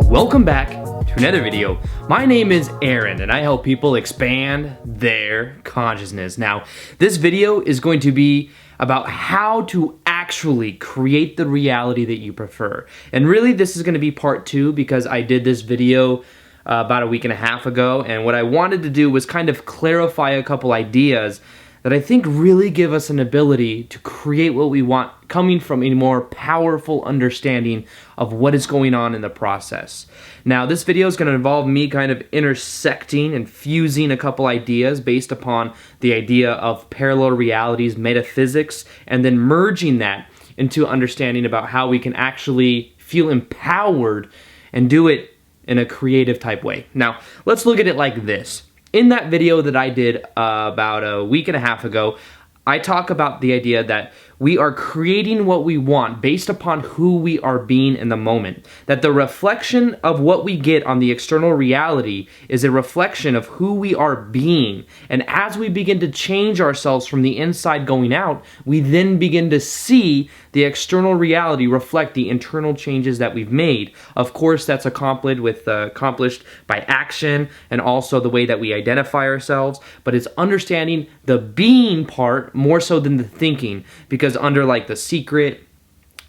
Welcome back to another video. My name is Aaron and I help people expand their consciousness. Now, this video is going to be about how to actually create the reality that you prefer. And really this is going to be part 2 because I did this video about a week and a half ago, and what I wanted to do was kind of clarify a couple ideas that I think really give us an ability to create what we want, coming from a more powerful understanding of what is going on in the process. Now, this video is going to involve me kind of intersecting and fusing a couple ideas based upon the idea of parallel realities, metaphysics, and then merging that into understanding about how we can actually feel empowered and do it in a creative type way. Now, let's look at it like this. In that video that I did about a week and a half ago, I talk about the idea that we are creating what we want based upon who we are being in the moment. That the reflection of what we get on the external reality is a reflection of who we are being. And as we begin to change ourselves from the inside going out, we then begin to see the external reality reflect the internal changes that we've made. Of course, that's accomplished by action and also the way that we identify ourselves, but it's understanding the being part more so than the thinking, because under like The Secret,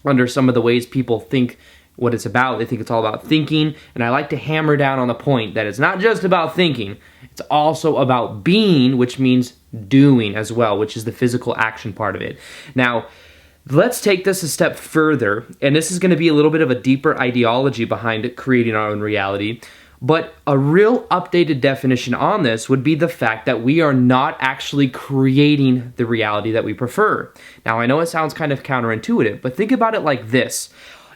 under some of the ways people think what it's about, they think it's all about thinking, and I like to hammer down on the point that it's not just about thinking, it's also about being, which means doing as well, which is the physical action part of it. Now, let's take this a step further, and this is going to be a little bit of a deeper ideology behind creating our own reality. But a real updated definition on this would be the fact that we are not actually creating the reality that we prefer. Now, I know it sounds kind of counterintuitive, but think about it like this.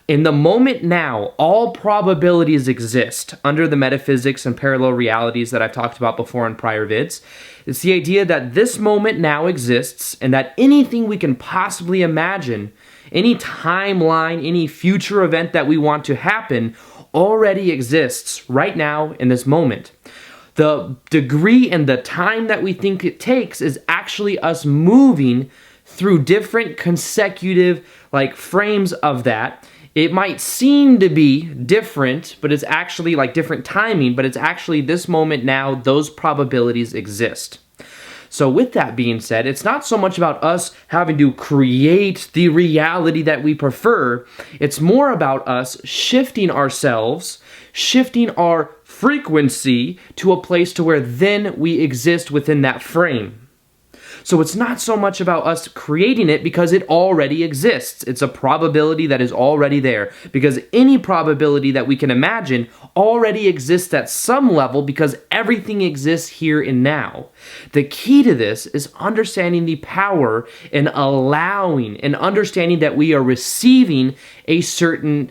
In the moment now, all probabilities exist under the metaphysics and parallel realities that I've talked about before in prior vids. It's the idea that this moment now exists and that anything we can possibly imagine, any timeline, any future event that we want to happen, already exists right now in this moment. The degree and the time that we think it takes is actually us moving through different consecutive frames of that. It might seem to be different, but it's actually like different timing, but it's actually this moment now, those probabilities exist. So with that being said, it's not so much about us having to create the reality that we prefer. It's more about us shifting ourselves, shifting our frequency to a place to where then we exist within that frame. So it's not so much about us creating it because it already exists. It's a probability that is already there, because any probability that we can imagine already exists at some level because everything exists here and now. The key to this is understanding the power and allowing and understanding that we are receiving a certain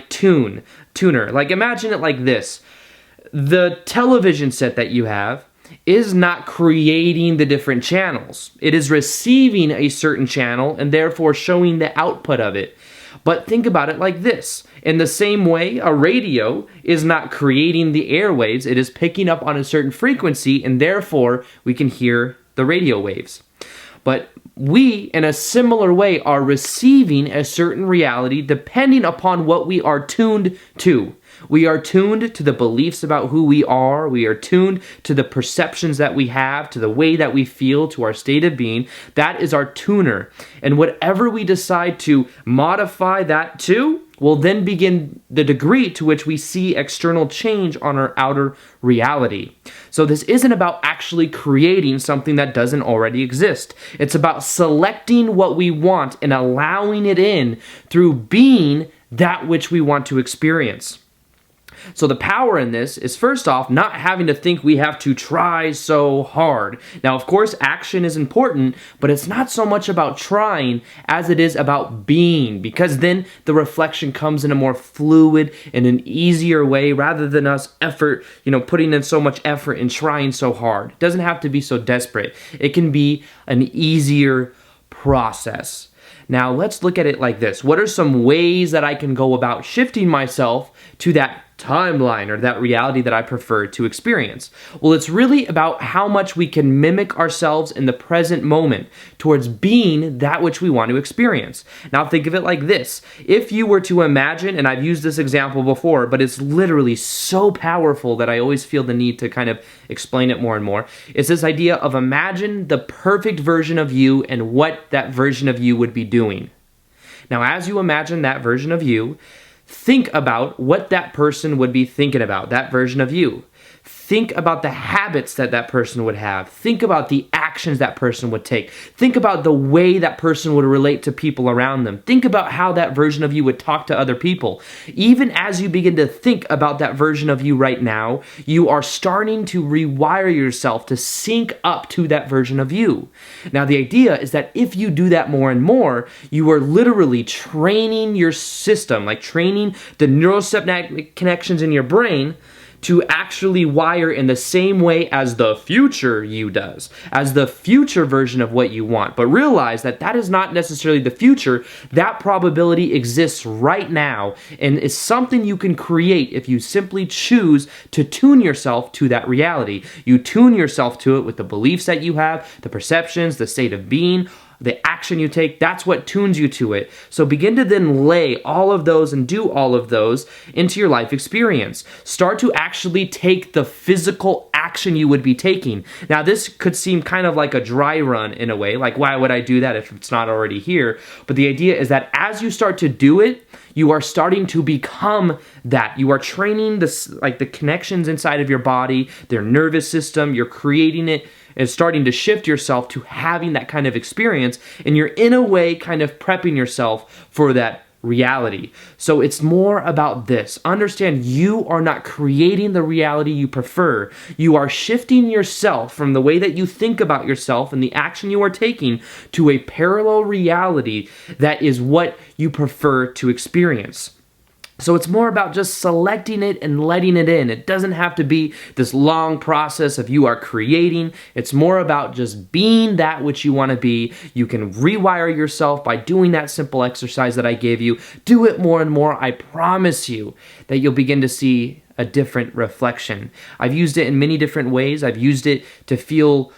tuner. Imagine it like this. The television set that you have is not creating the different channels. It is receiving a certain channel and therefore showing the output of it. But think about it like this. In the same way, a radio is not creating the airwaves. It is picking up on a certain frequency and therefore we can hear the radio waves. But we, in a similar way, are receiving a certain reality depending upon what we are tuned to. We are tuned to the beliefs about who we are. We are tuned to the perceptions that we have, to the way that we feel, to our state of being. That is our tuner. And whatever we decide to modify that to will then begin the degree to which we see external change on our outer reality. So this isn't about actually creating something that doesn't already exist. It's about selecting what we want and allowing it in through being that which we want to experience. So the power in this is, first off, not having to think we have to try so hard. Now, of course, action is important, but it's not so much about trying as it is about being, because then the reflection comes in a more fluid and an easier way rather than us putting in so much effort and trying so hard. It doesn't have to be so desperate. It can be an easier process. Now let's look at it like this. What are some ways that I can go about shifting myself to that timeline or that reality that I prefer to experience? Well, it's really about how much we can mimic ourselves in the present moment towards being that which we want to experience. Now think of it like this. If you were to imagine, and I've used this example before, but it's literally so powerful that I always feel the need to kind of explain it more and more. It's this idea of imagine the perfect version of you and what that version of you would be doing. Now, as you imagine that version of you, think about what that person would be thinking about, that version of you. Think about the habits that that person would have. Think about the actions that person would take. Think about the way that person would relate to people around them. Think about how that version of you would talk to other people. Even as you begin to think about that version of you right now, you are starting to rewire yourself to sync up to that version of you. Now, the idea is that if you do that more and more, you are literally training your system, like training the neurosynaptic connections in your brain to actually wire in the same way as the future you does, as the future version of what you want. But realize that that is not necessarily the future. That probability exists right now and is something you can create if you simply choose to tune yourself to that reality. You tune yourself to it with the beliefs that you have, the perceptions, the state of being, the action you take. That's what tunes you to it. So begin to then lay all of those and do all of those into your life experience. Start to actually take the physical action you would be taking. Now, this could seem kind of like a dry run in a way, like why would I do that if it's not already here? But the idea is that as you start to do it, you are starting to become that. You are training the connections inside of your body, their nervous system. You're creating it and starting to shift yourself to having that kind of experience, and you're in a way kind of prepping yourself for that reality. So it's more about this. Understand you are not creating the reality you prefer. You are shifting yourself from the way that you think about yourself and the action you are taking to a parallel reality that is what you prefer to experience. So it's more about just selecting it and letting it in. It doesn't have to be this long process of you are creating. It's more about just being that which you want to be. You can rewire yourself by doing that simple exercise that I gave you. Do it more and more. I promise you that you'll begin to see a different reflection. I've used it in many different ways. I've used it to feel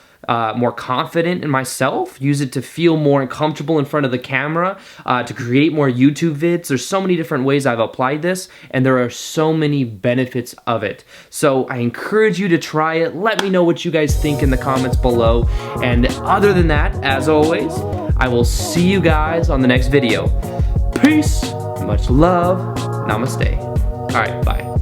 more confident in myself, use it to feel more comfortable in front of the camera, to create more YouTube vids. There's so many different ways I've applied this, and there are so many benefits of it. So I encourage you to try it. Let me know what you guys think in the comments below. And other than that, as always, I will see you guys on the next video. Peace, much love, namaste. All right, bye.